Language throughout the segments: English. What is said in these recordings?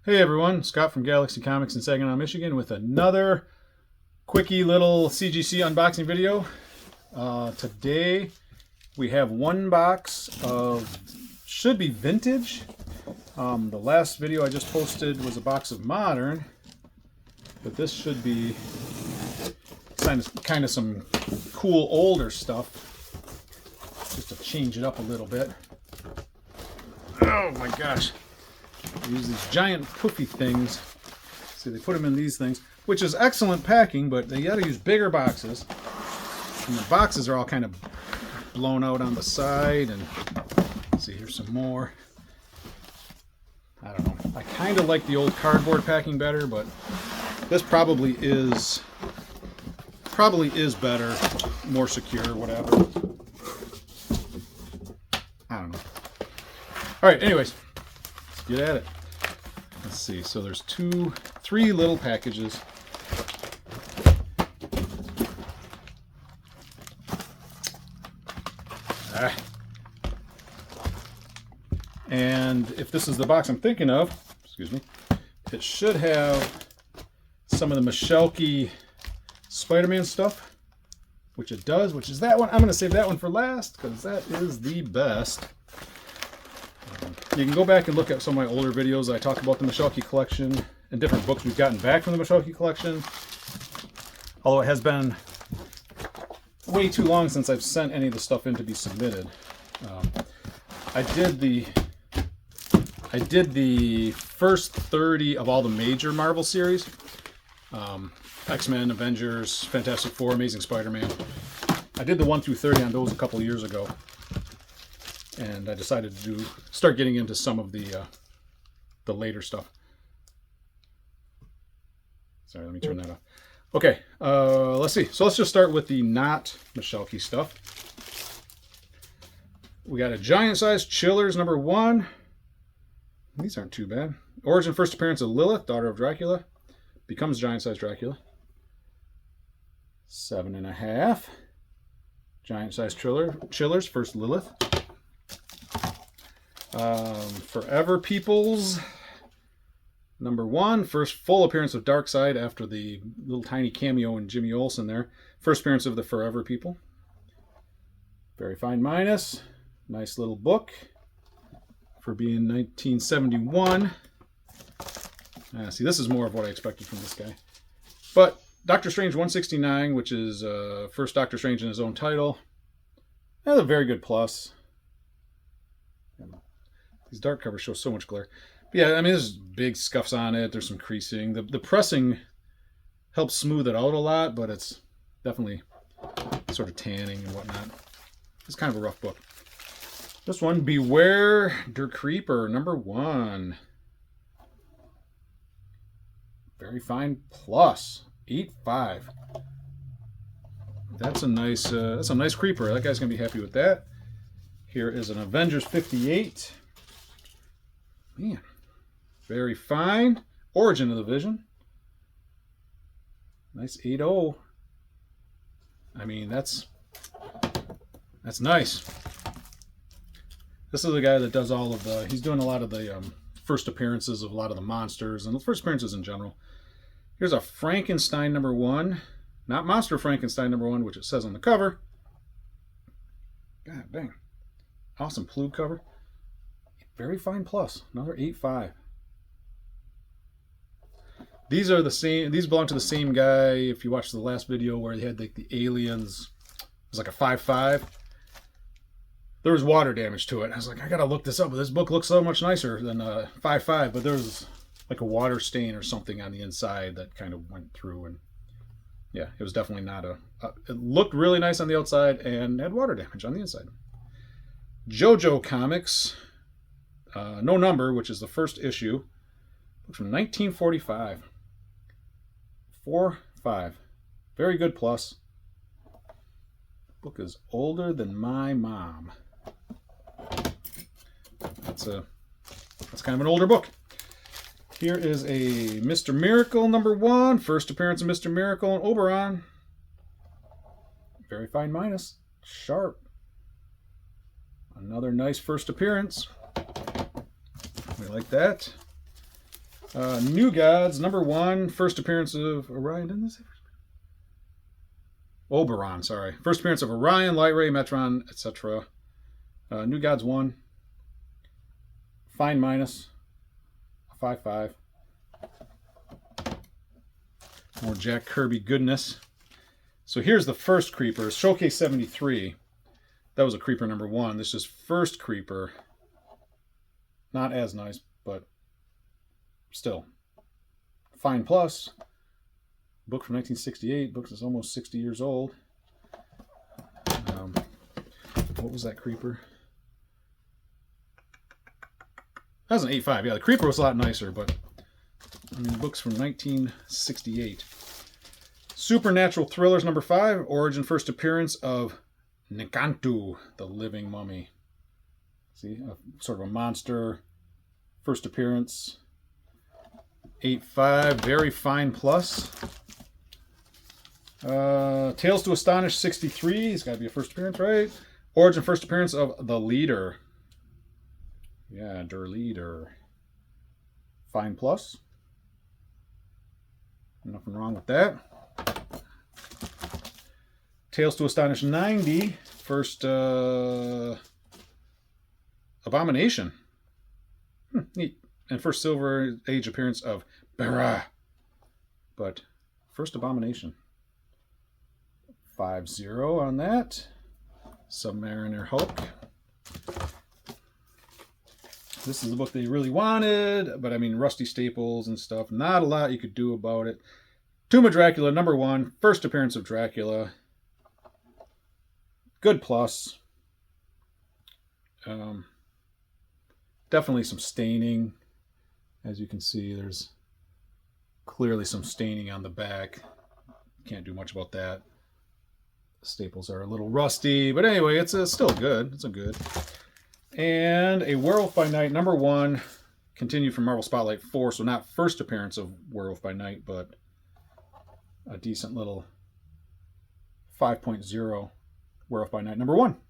Hey everyone, Scott from Galaxy Comics in Saginaw, Michigan with another quickie little CGC unboxing video. Today we have one box of, should be vintage. The last video I just posted was a box of modern, but this should be kind of some cool older stuff, just to change it up a little bit. Oh my gosh. They use these giant poofy things. See, they put them in these things, which is excellent packing, but they got to use bigger boxes. And the boxes are all kind of blown out on the side. And let's see, here's some more. I don't know. I kind of like the old cardboard packing better, but this probably is better, more secure, whatever. I don't know. All right, anyways. Get at it. Let's see. So there's three little packages. And if this is the box I'm thinking of, excuse me, it should have some of the Michelke Spider-Man stuff, which it does, which is that one. I'm going to save that one for last because that is the best. You can go back and look at some of my older videos. I talk about the Michelke collection and different books we've gotten back from the Michelke collection. Although it has been way too long since I've sent any of the stuff in to be submitted. I did the first 30 of all the major Marvel series. X-Men, Avengers, Fantastic Four, Amazing Spider-Man. I did the 1 through 30 on those a couple years ago. And I decided to start getting into some of the later stuff. Sorry, let me turn that off. Okay, let's see. So let's just start with the not Michelke stuff. We got a giant size Chillers #1. These aren't too bad. Origin first appearance of Lilith, daughter of Dracula. Becomes giant size Dracula. 7.5. Giant size Chillers, first Lilith. Forever Peoples #1, first full appearance of Darkseid after the little tiny cameo in Jimmy Olsen there. First appearance of the Forever People. Very Fine Minus. Nice little book for being 1971. See, this is more of what I expected from this guy. But Doctor Strange 169, which is first Doctor Strange in his own title. That's a very good plus. These dark covers show so much glare. But yeah, I mean, there's big scuffs on it. There's some creasing. The pressing helps smooth it out a lot, but it's definitely sort of tanning and whatnot. It's kind of a rough book. This one, Beware Der Creeper #1. Very Fine Plus, 8.5. That's a nice creeper. That guy's gonna be happy with that. Here is an Avengers 58. Man, Very Fine. Origin of the Vision. Nice 8.0. I mean, that's nice. This is the guy that does all of the, he's doing a lot of the first appearances of a lot of the monsters and the first appearances in general. Here's a Frankenstein #1. Not Monster Frankenstein #1, which it says on the cover. God dang. Awesome Plug cover. Very Fine Plus, another 8.5. These are the same. These belong to the same guy. If you watched the last video where he had like the aliens, it was like a 5.5. There was water damage to it. I was like, I gotta look this up. This book looks so much nicer than 5.5, but there was like a water stain or something on the inside that kind of went through, and yeah, it was definitely not it looked really nice on the outside and had water damage on the inside. JoJo Comics. No Number, which is the first issue, from 1945. 4.5. Very good plus. Book is older than my mom. That's kind of an older book. Here is a Mr. Miracle #1. First appearance of Mr. Miracle and Oberon. Very Fine Minus. Sharp. Another nice first appearance. We like that. New Gods, #1, first appearance of Orion. Didn't this say Oberon, sorry. First appearance of Orion, Light Ray, Metron, etc. New Gods 1. Fine minus. 5/5. More Jack Kirby goodness. So here's the first creeper. Showcase 73. That was a creeper #1. This is first creeper. Not as nice, but still. Fine plus. Book from 1968. Book is almost 60 years old. What was that creeper? That was an 8/5. Yeah, the creeper was a lot nicer, but I mean, the book's from 1968. Supernatural Thrillers #5. Origin first appearance of Nkantu, the living mummy. See, sort of a monster. First appearance. 8/5. Very fine plus. Tales to Astonish 63. It's got to be a first appearance, right? Origin first appearance of The Leader. Yeah, Der Leader. Fine plus. Nothing wrong with that. Tales to Astonish 90. First Abomination. Neat. And first Silver Age appearance of Bera. But first Abomination. 5/0 on that. Submariner Hulk. This is the book they really wanted, but I mean, rusty staples and stuff. Not a lot you could do about it. Tomb of Dracula #1. First appearance of Dracula. Good plus. Definitely some staining. As you can see, there's clearly some staining on the back. Can't do much about that. The staples are a little rusty, but anyway, it's still good. It's a good. And A Werewolf by Night #1, continued from Marvel Spotlight 4, so not first appearance of Werewolf by Night, but a decent little 5.0 Werewolf by Night #1.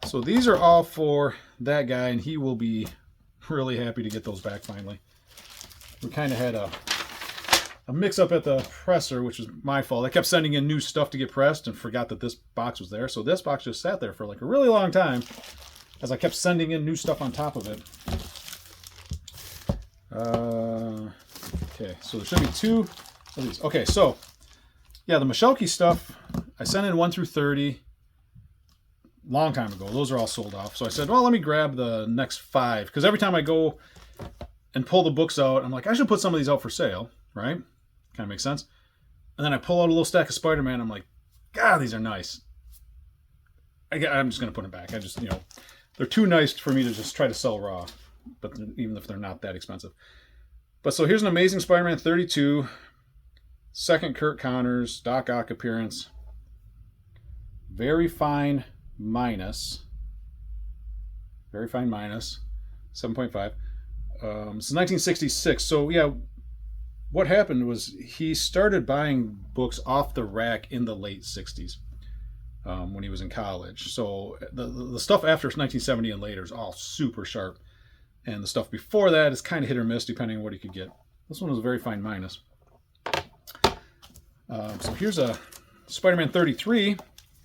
So these are all for that guy, and he will be really happy to get those back finally. We kind of had a mix-up at the presser, which was my fault. I kept sending in new stuff to get pressed and forgot that this box was there. So this box just sat there for like a really long time as I kept sending in new stuff on top of it. Okay, so there should be 2 of these. Okay, so yeah, the Michalke stuff, I sent in 1 through 30 long time ago. Those are all sold off. So I said, well, let me grab the next 5, because every time I go and pull the books out, I'm like, I should put some of these out for sale, right? Kind of makes sense. And then I pull out a little stack of Spider-Man. I'm like, God, these are nice. I'm just going to put them back. I just, they're too nice for me to just try to sell raw, but even if they're not that expensive. But so here's an Amazing Spider-Man 32, second Kurt Connors, Doc Ock appearance. Very fine minus. Very fine minus. 7.5. This is 1966. So yeah, what happened was he started buying books off the rack in the late 60s when he was in college. So the stuff after 1970 and later is all super sharp. And the stuff before that is kind of hit or miss depending on what he could get. This one was a very fine minus. So here's a Spider-Man 33,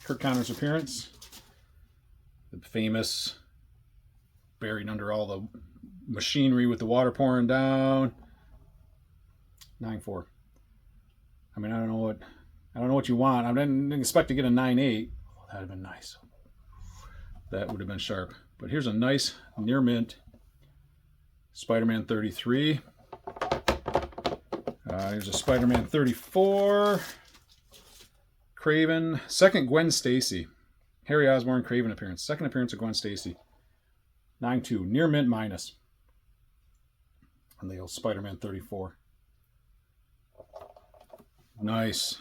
Kurt Connors appearance. The famous buried under all the machinery with the water pouring down. 9/4. I mean, I don't know what you want. I didn't expect to get a 9/8. Oh, that'd have been nice. That would have been sharp. But here's a nice near mint Spider-Man 33. Here's a Spider-Man 34. Craven. Second Gwen Stacy. Harry Osborn Craven appearance. Second appearance of Gwen Stacy. 9/2. Near mint minus. On the old Spider-Man 34. Nice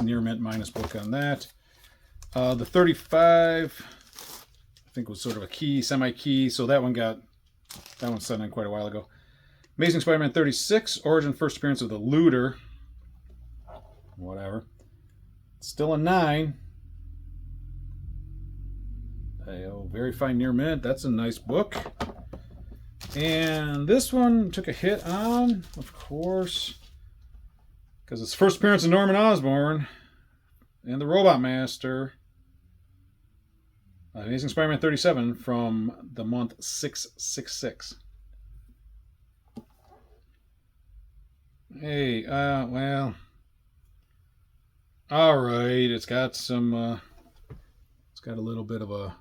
near mint minus book on that. The 35, I think, was sort of a key, semi-key. So that one sent in quite a while ago. Amazing Spider-Man 36, origin first appearance of the Looter. Whatever. Still a 9. Very fine near mint. That's a nice book. And this one took a hit on, of course, because it's first appearance of Norman Osborn and the Robot Master. Amazing Spider-Man 37 from the month 666. Hey, well, all right. It's got some, it's got a little bit of a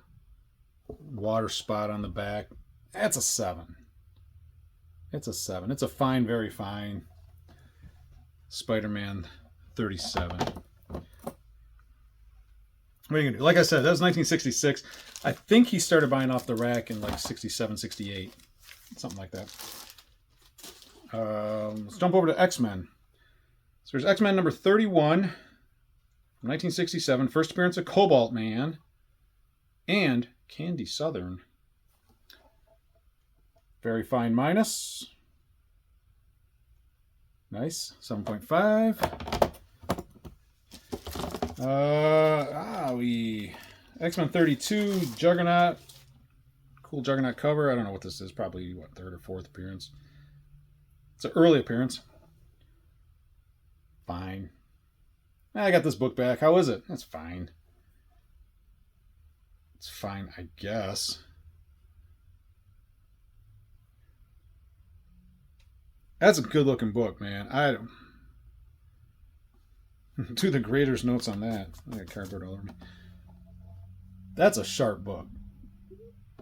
water spot on the back. That's a 7. It's a 7. It's a fine, very fine Spider-Man 37. What are you gonna do? Like I said, that was 1966. I think he started buying off the rack in like 67, 68. Something like that. Let's jump over to X-Men. So there's X-Men number 31, 1967. First appearance of Cobalt Man and Candy Southern. Very fine minus. Nice. 7.5. X-Men 32, Juggernaut. Cool Juggernaut cover. I don't know what this is. Probably, what, third or fourth appearance. It's an early appearance. Fine. I got this book back. How is it? That's fine. It's fine, I guess. That's a good-looking book, man. I don't... Do the grader's notes on that. I got cardboard all over me. That's a sharp book.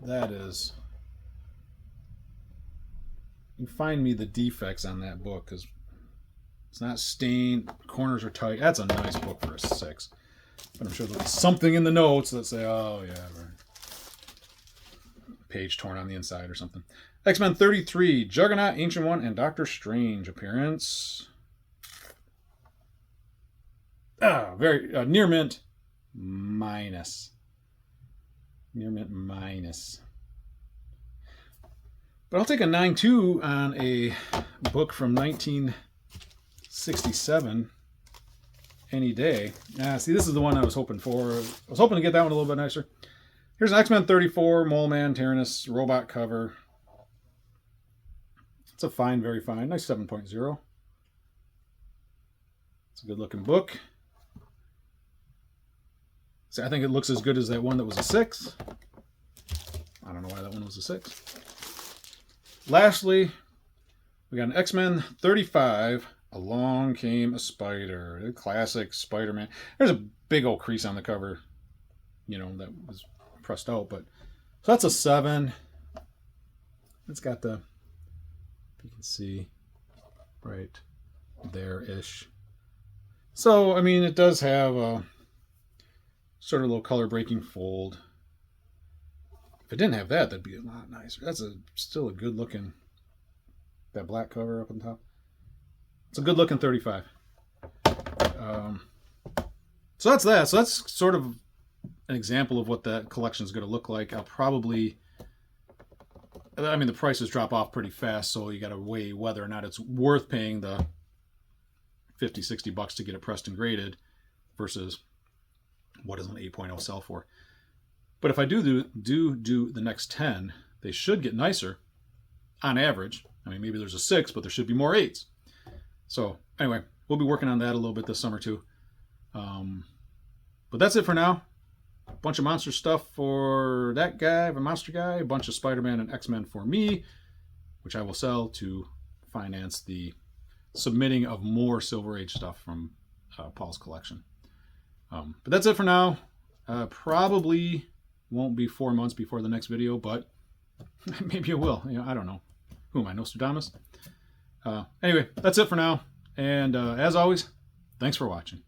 That is... You find me the defects on that book, because it's not stained, corners are tight. That's a nice book for a 6. But I'm sure there'll be something in the notes that say, oh, yeah, right. Page torn on the inside or something. X-Men 33, Juggernaut, Ancient One, and Doctor Strange appearance. Very near mint minus. Near mint minus. But I'll take a 9.2 on a book from 1967 any day. See, this is the one I was hoping for. I was hoping to get that one a little bit nicer. Here's an X-Men 34, Mole Man, Tyrannus, robot cover. It's a fine, very fine. Nice 7.0. It's a good looking book. See, I think it looks as good as that one that was a 6. I don't know why that one was a 6. Lastly, we got an X-Men 35, Along Came a Spider. The classic Spider-Man. There's a big old crease on the cover, you know, that was pressed out. But so that's a 7. It's got the, if you can see, right there-ish. So, I mean, it does have a sort of little color breaking fold. If it didn't have that, that'd be a lot nicer. That's still a good looking, that black cover up on top. It's a good looking 35. So that's that. So that's sort of an example of what that collection is going to look like. I'll probably, I mean, the prices drop off pretty fast, so you got to weigh whether or not it's worth paying the 50, 60 bucks to get it pressed and graded versus what does an 8.0 sell for. But if I do the next 10, they should get nicer on average. I mean, maybe there's a 6, but there should be more 8s. So anyway, we'll be working on that a little bit this summer too. But that's it for now. A bunch of monster stuff for that guy, the monster guy, a bunch of Spider-Man and X-Men for me, which I will sell to finance the submitting of more Silver Age stuff from Paul's collection. But that's it for now. Probably won't be 4 months before the next video, but maybe it will. You know, I don't know. Who am I, Nostradamus? Anyway, that's it for now. And as always, thanks for watching.